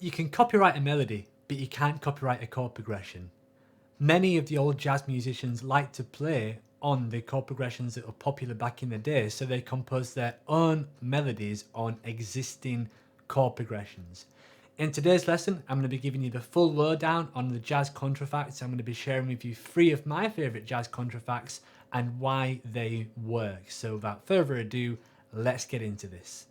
You can copyright a melody, but you can't copyright a chord progression. Many of the old jazz musicians like to play on the chord progressions that were popular back in the day, so they compose their own melodies on existing chord progressions. In today's lesson, I'm going to be giving you the full lowdown on the jazz contrafacts. I'm going to be sharing with you 3 of my favourite jazz contrafacts and why they work. So without further ado, let's get into this.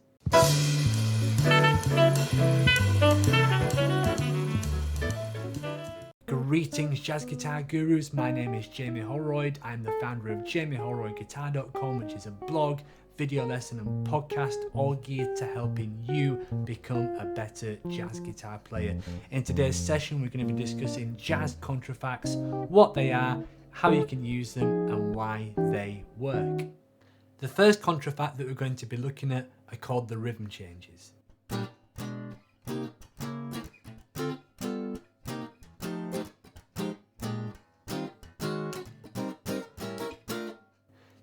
Greetings jazz guitar gurus, my name is Jamie Holroyd. I'm the founder of jamieholroydguitar.com, which is a blog, video lesson and podcast all geared to helping you become a better jazz guitar player. In today's session we're going to be discussing jazz contrafacts, what they are, how you can use them and why they work. The first contrafact that we're going to be looking at are called the rhythm changes.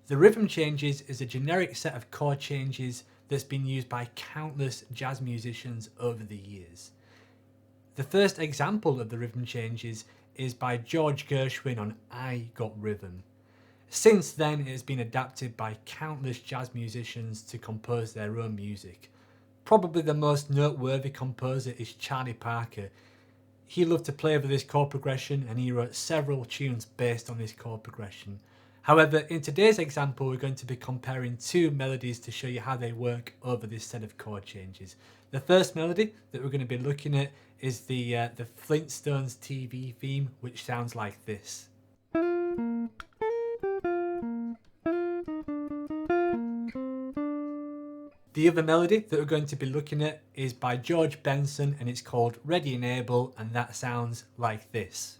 The rhythm changes is a generic set of chord changes that's been used by countless jazz musicians over the years. The first example of the rhythm changes is by George Gershwin on I Got Rhythm. Since then it has been adapted by countless jazz musicians to compose their own music. Probably the most noteworthy composer is Charlie Parker. He loved to play over this chord progression and he wrote several tunes based on this chord progression. However, in today's example, we're going to be comparing 2 melodies to show you how they work over this set of chord changes. The first melody that we're going to be looking at is the Flintstones TV theme, which sounds like this. The other melody that we're going to be looking at is by George Benson and it's called Ready and Able, and that sounds like this.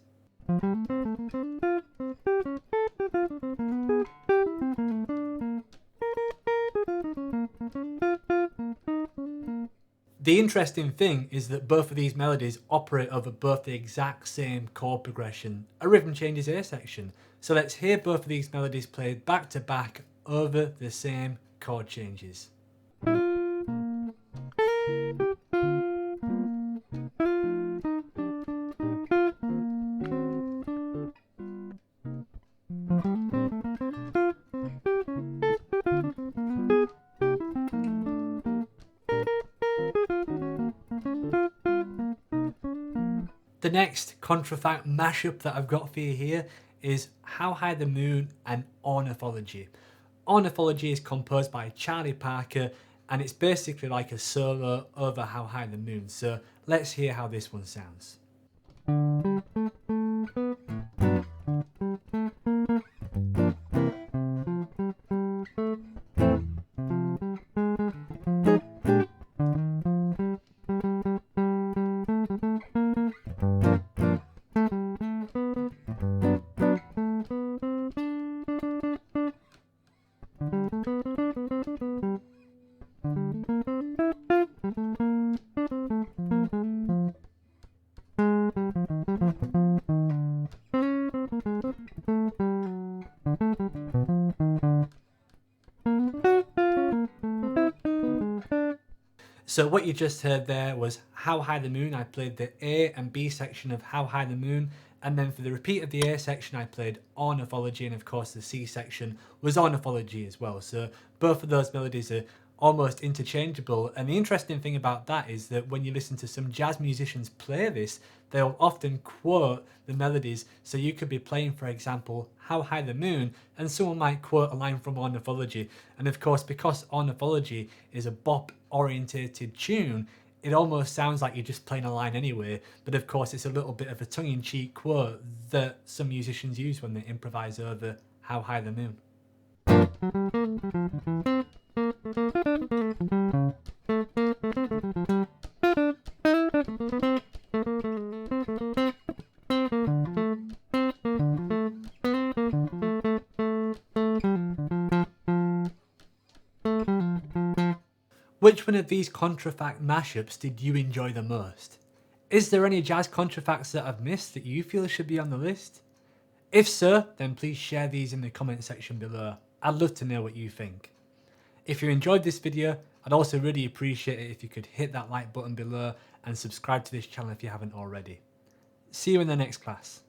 The interesting thing is that both of these melodies operate over both the exact same chord progression, a rhythm changes A section. So let's hear both of these melodies played back to back over the same chord changes. The next contrafact mashup that I've got for you here is How High the Moon and Ornithology. Ornithology is composed by Charlie Parker and it's basically like a solo over How High the Moon. So let's hear how this one sounds. So what you just heard there was How High the Moon. I played the A and B section of How High the Moon, and then for the repeat of the A section I played Ornithology, and of course the C section was Ornithology as well. So both of those melodies are almost interchangeable, and the interesting thing about that is that when you listen to some jazz musicians play this, they'll often quote the melodies. So you could be playing, for example, How High the Moon, and someone might quote a line from Ornithology, and of course because Ornithology is a bop orientated tune, it almost sounds like you're just playing a line anyway, but of course it's a little bit of a tongue-in-cheek quote that some musicians use when they improvise over How High the Moon. Which one of these contrafact mashups did you enjoy the most? Is there any jazz contrafacts that I've missed that you feel should be on the list? If so, then please share these in the comment section below. I'd love to know what you think. If you enjoyed this video, I'd also really appreciate it if you could hit that like button below and subscribe to this channel if you haven't already. See you in the next class.